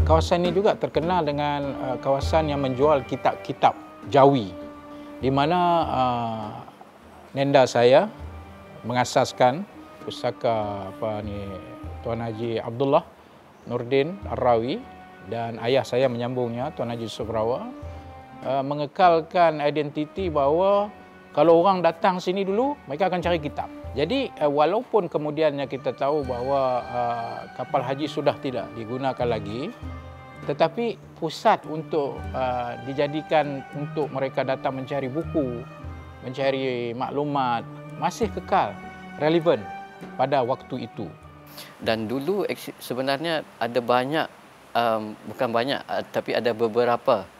Kawasan ini juga terkenal dengan kawasan yang menjual kitab-kitab Jawi, di mana nenda saya mengasaskan pusaka Tuan Haji Abdullah Nordin Ar-Rawi, dan ayah saya menyambungnya, Tuan Haji Yusuf Rawa, mengekalkan identiti bahawa kalau orang datang sini dulu, mereka akan cari kitab. Jadi walaupun kemudiannya kita tahu bahawa kapal haji sudah tidak digunakan lagi, tetapi pusat untuk dijadikan untuk mereka datang mencari buku, mencari maklumat, masih kekal relevan pada waktu itu. Dan dulu sebenarnya ada banyak, bukan banyak, tapi ada beberapa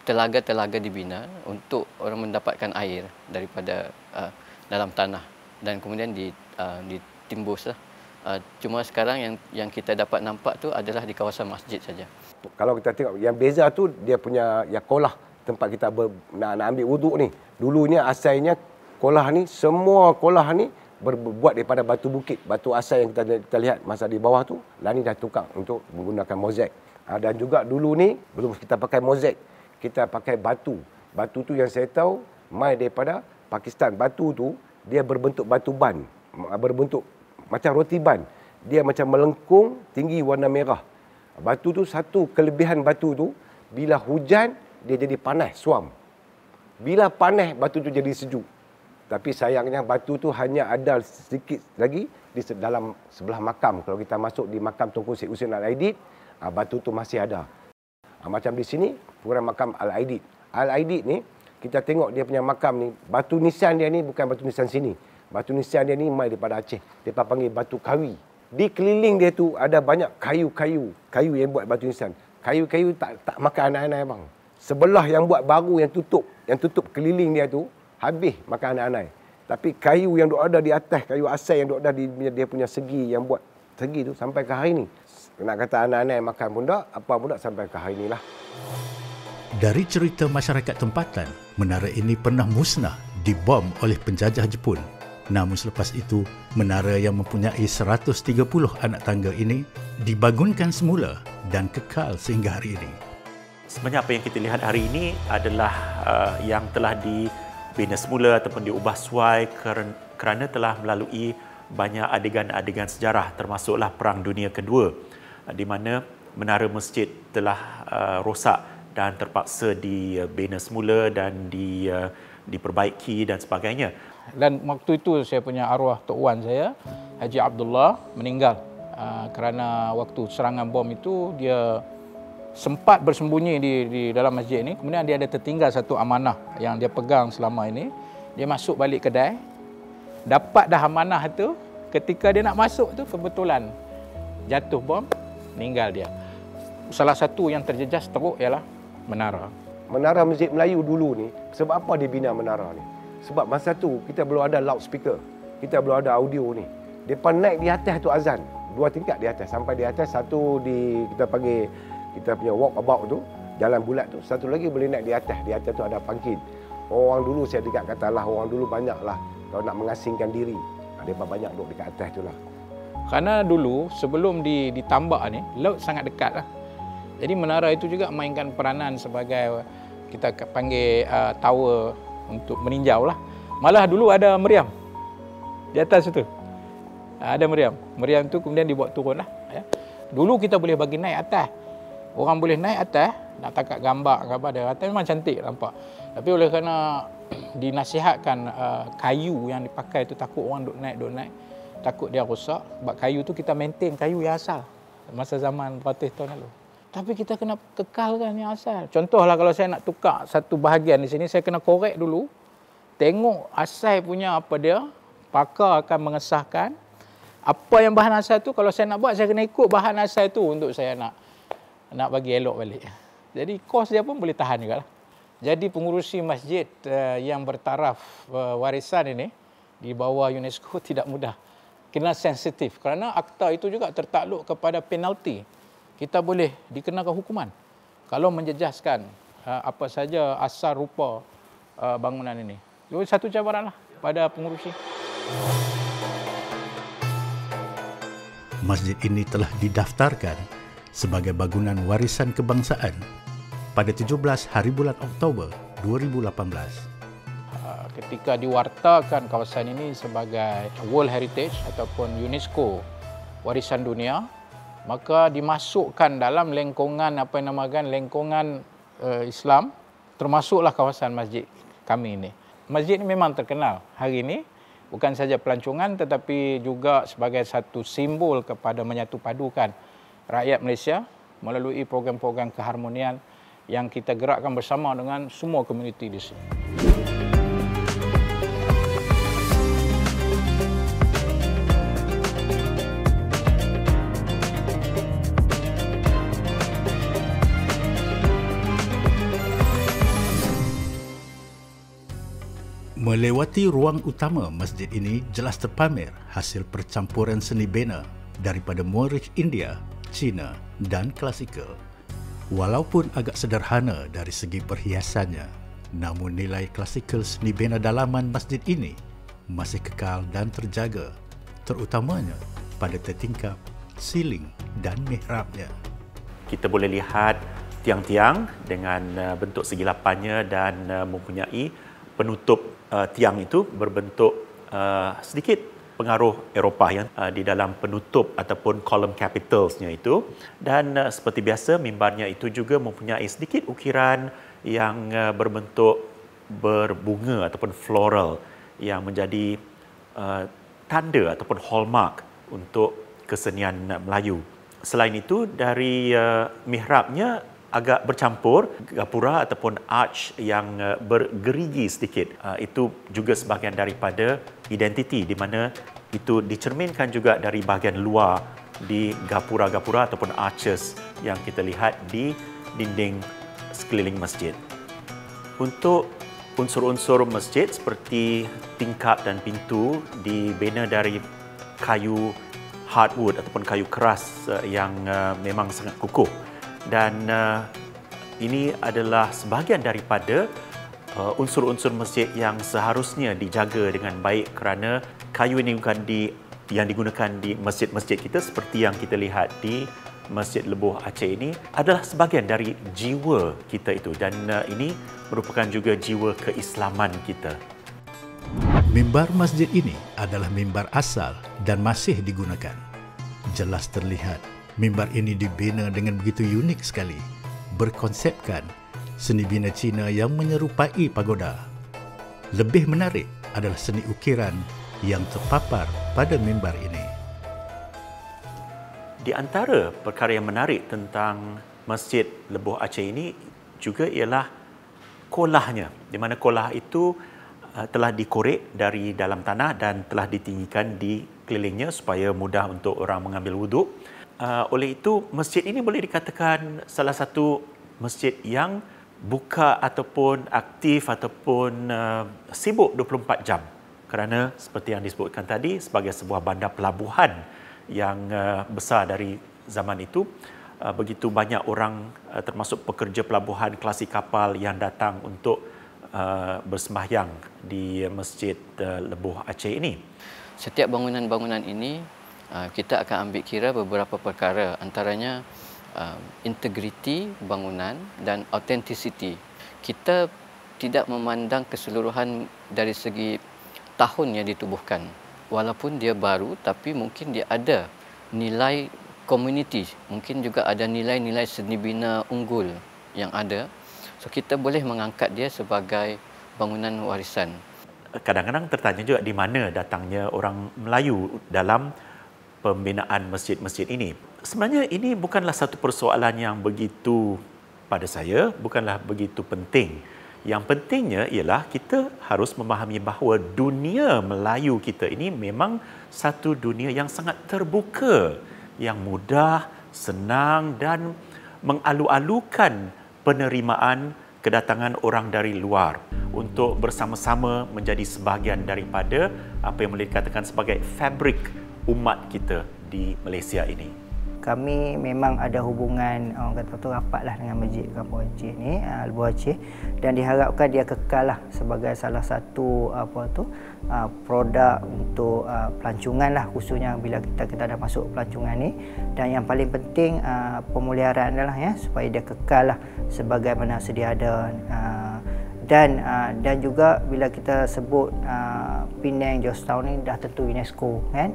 telaga-telaga dibina untuk orang mendapatkan air daripada dalam tanah, dan kemudian ditimbuslah. Cuma sekarang yang kita dapat nampak tu adalah di kawasan masjid saja. Kalau kita tengok yang beza tu, dia punya kolah tempat kita nak ambil wuduk ni. Dulunya asalnya kolah ni, semua kolah ni berbuat daripada batu bukit. Batu asal yang kita lihat masa di bawah tu, lah ni dah tukar untuk menggunakan mozaik. Dan juga dulu ni, belum kita pakai mozaik, kita pakai batu. Batu tu yang saya tahu, mai daripada Pakistan. Batu tu, dia berbentuk batu ban. Berbentuk macam roti ban. Dia macam melengkung, tinggi, warna merah. Batu tu, satu kelebihan batu tu, bila hujan, dia jadi panas, suam. Bila panas, batu tu jadi sejuk. Tapi sayangnya batu tu hanya ada sedikit lagi di dalam sebelah makam. Kalau kita masuk di makam Tunku Syed Hussein Al-Aidid, batu tu masih ada. Macam di sini, program makam Al-Aidid. Al-Aidid ni, kita tengok dia punya makam ni, batu nisan dia ni bukan batu nisan sini. Batu nisan dia ni mai daripada Aceh. Dia panggil batu kawi. Di keliling dia tu ada banyak kayu-kayu. Kayu yang buat batu nisan. Kayu-kayu tak makan anak-anak bang. Sebelah yang buat baru yang tutup keliling dia tu, habis makan anak-anak. Tapi kayu yang ada di atas, kayu asal yang ada di dia punya segi, yang buat segi tu sampai ke hari ni. Nak kata anak-anak makan pun tak, apa pun tak, sampai ke hari ni lah. Dari cerita masyarakat tempatan, menara ini pernah musnah dibom oleh penjajah Jepun. Namun selepas itu, menara yang mempunyai 130 anak tangga ini dibangunkan semula dan kekal sehingga hari ini. Sebenarnya apa yang kita lihat hari ini adalah yang telah dibina semula ataupun diubah suai kerana telah melalui banyak adegan-adegan sejarah, termasuklah Perang Dunia Kedua, di mana menara masjid telah rosak dan terpaksa dibina semula dan diperbaiki dan sebagainya. Dan waktu itu saya punya arwah Tok Wan saya, Haji Abdullah, meninggal kerana waktu serangan bom itu dia sempat bersembunyi di dalam masjid ini. Kemudian dia ada tertinggal satu amanah yang dia pegang selama ini. Dia masuk balik kedai, dapat dah amanah itu, ketika dia nak masuk tu kebetulan jatuh bom, meninggal dia. Salah satu yang terjejas teruk ialah menara. Menara Masjid Melayu dulu ni, sebab apa dia bina menara ni? Sebab masa tu kita belum ada loudspeaker, kita belum ada audio ni. Depa naik di atas tu azan, 2 tingkat di atas, sampai di atas, satu kita panggil, kita punya walkabout tu, jalan bulat tu, satu lagi boleh naik di atas tu ada pangkit. Orang dulu saya dekat kata lah, orang dulu banyaklah kalau nak mengasingkan diri, depa banyak duduk dekat atas tu lah. Kerana dulu sebelum ditambak ni, laut sangat dekat lah. Jadi menara itu juga mainkan peranan sebagai kita panggil tower untuk meninjau lah. Malah dulu ada meriam di atas itu. Ada meriam. Meriam itu kemudian dibuat turun lah. Ya. Dulu kita boleh bagi naik atas. Orang boleh naik atas, nak tangkap gambar dia. Atas memang cantik nampak. Tapi oleh kerana dinasihatkan kayu yang dipakai itu takut orang duk naik. Takut dia rosak. Sebab kayu tu kita maintain kayu yang asal. Masa zaman 100 tahun lalu. Tapi kita kena kekalkan yang asal. Contohlah kalau saya nak tukar satu bahagian di sini, saya kena korek dulu. Tengok asal punya apa dia. Pakar akan mengesahkan. Apa yang bahan asal tu, kalau saya nak buat, saya kena ikut bahan asal tu untuk saya nak bagi elok balik. Jadi kos dia pun boleh tahan juga lah. Jadi pengurusi masjid yang bertaraf warisan ini di bawah UNESCO tidak mudah. Kena sensitif. Kerana akta itu juga tertakluk kepada penalti. Kita boleh dikenakan hukuman kalau menjejaskan apa saja asal rupa bangunan ini. Jadi satu cabaranlah pada pengurusi. Masjid ini telah didaftarkan sebagai bangunan warisan kebangsaan pada 17 hari bulan Oktober 2018. Ketika diwartakan kawasan ini sebagai World Heritage ataupun UNESCO warisan dunia, maka dimasukkan dalam lengkungan lengkungan Islam, termasuklah kawasan masjid kami ini. Masjid ini memang terkenal hari ini bukan saja pelancongan tetapi juga sebagai satu simbol kepada menyatu padukan rakyat Malaysia melalui program-program keharmonian yang kita gerakkan bersama dengan semua komuniti di sini. Melewati ruang utama masjid ini jelas terpamer hasil percampuran seni bina daripada Moorish India, Cina dan klasikal. Walaupun agak sederhana dari segi perhiasannya, namun nilai klasikal seni bina dalaman masjid ini masih kekal dan terjaga, terutamanya pada tertingkap, siling dan mihrabnya. Kita boleh lihat tiang-tiang dengan bentuk segi lapannya dan mempunyai penutup tiang itu berbentuk sedikit pengaruh Eropah yang di dalam penutup ataupun kolom capitalsnya itu. Dan seperti biasa, mimbarnya itu juga mempunyai sedikit ukiran yang berbentuk berbunga ataupun floral yang menjadi tanda ataupun hallmark untuk kesenian Melayu. Selain itu, dari mihrabnya agak bercampur gapura ataupun arch yang bergerigi sedikit. Itu juga sebahagian daripada identiti di mana itu dicerminkan juga dari bahagian luar di gapura-gapura ataupun arches yang kita lihat di dinding sekeliling masjid. Untuk unsur-unsur masjid seperti tingkap dan pintu dibina dari kayu hardwood ataupun kayu keras yang memang sangat kukuh. Dan ini adalah sebahagian daripada unsur-unsur masjid yang seharusnya dijaga dengan baik kerana kayu ini bukan yang digunakan di masjid-masjid kita seperti yang kita lihat di Masjid Lebuh Aceh ini adalah sebahagian dari jiwa kita itu dan ini merupakan juga jiwa keislaman kita. Mimbar masjid ini adalah mimbar asal dan masih digunakan. Jelas terlihat mimbar ini dibina dengan begitu unik sekali, berkonsepkan seni bina Cina yang menyerupai pagoda. Lebih menarik adalah seni ukiran yang terpapar pada mimbar ini. Di antara perkara yang menarik tentang Masjid Lebuh Aceh ini juga ialah kolahnya, di mana kolah itu telah dikorek dari dalam tanah dan telah ditinggikan di kelilingnya supaya mudah untuk orang mengambil wuduk. Oleh itu, masjid ini boleh dikatakan salah satu masjid yang buka ataupun aktif ataupun sibuk 24 jam. Kerana seperti yang disebutkan tadi, sebagai sebuah bandar pelabuhan yang besar dari zaman itu, begitu banyak orang termasuk pekerja pelabuhan, klasik kapal yang datang untuk bersembahyang di Masjid Lebuh Aceh ini. Setiap bangunan-bangunan ini kita akan ambil kira beberapa perkara, antaranya integriti bangunan dan authenticity. Kita tidak memandang keseluruhan dari segi tahun yang ditubuhkan. Walaupun dia baru, tapi mungkin dia ada nilai komuniti, mungkin juga ada nilai-nilai seni bina unggul yang ada. So kita boleh mengangkat dia sebagai bangunan warisan. Kadang-kadang tertanya juga di mana datangnya orang Melayu dalam pembinaan masjid-masjid ini. Sebenarnya ini bukanlah satu persoalan yang begitu pada saya, bukanlah begitu penting. Yang pentingnya ialah kita harus memahami bahawa dunia Melayu kita ini memang satu dunia yang sangat terbuka, yang mudah, senang dan mengalu-alukan penerimaan kedatangan orang dari luar untuk bersama-sama menjadi sebahagian daripada apa yang boleh dikatakan sebagai fabrik umat kita di Malaysia ini. kami memang ada hubungan orang kata tu rapatlah dengan Masjid Kampung Aceh ni, Lebuh Aceh, dan diharapkan dia kekal lah sebagai salah satu produk untuk pelancongan lah, khususnya bila kita dah masuk pelancongan ni. Dan yang paling penting pemeliharaan adalah supaya dia kekal lah sebagaimana sedia ada. Dan juga bila kita sebut Penang Georgetown ni dah tentu UNESCO kan,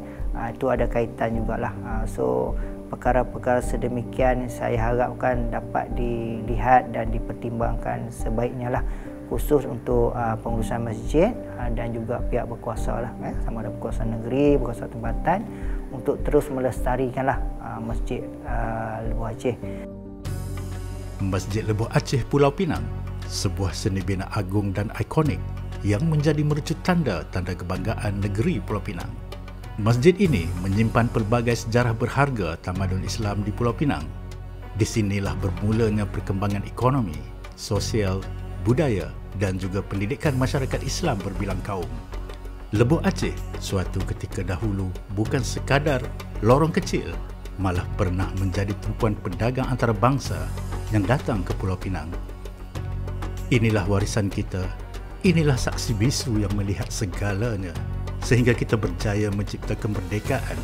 itu ada kaitan jugalah. So perkara-perkara sedemikian saya harapkan dapat dilihat dan dipertimbangkan sebaiknya lah, khusus untuk pengurusan masjid dan juga pihak berkuasa lah, sama ada berkuasa negeri, berkuasa tempatan, untuk terus melestarikanlah Masjid Lebuh Aceh. Masjid Lebuh Aceh Pulau Pinang, sebuah seni bina agung dan ikonik yang menjadi mercu tanda kebanggaan negeri Pulau Pinang. Masjid ini menyimpan pelbagai sejarah berharga tamadun Islam di Pulau Pinang. Di sinilah bermulanya perkembangan ekonomi, sosial, budaya dan juga pendidikan masyarakat Islam berbilang kaum. Lebuh Aceh suatu ketika dahulu bukan sekadar lorong kecil, malah pernah menjadi tumpuan pedagang antarabangsa yang datang ke Pulau Pinang. Inilah warisan kita, inilah saksi bisu yang melihat segalanya, sehingga kita berjaya mencipta kemerdekaan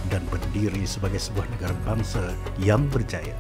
dan berdiri sebagai sebuah negara bangsa yang berjaya.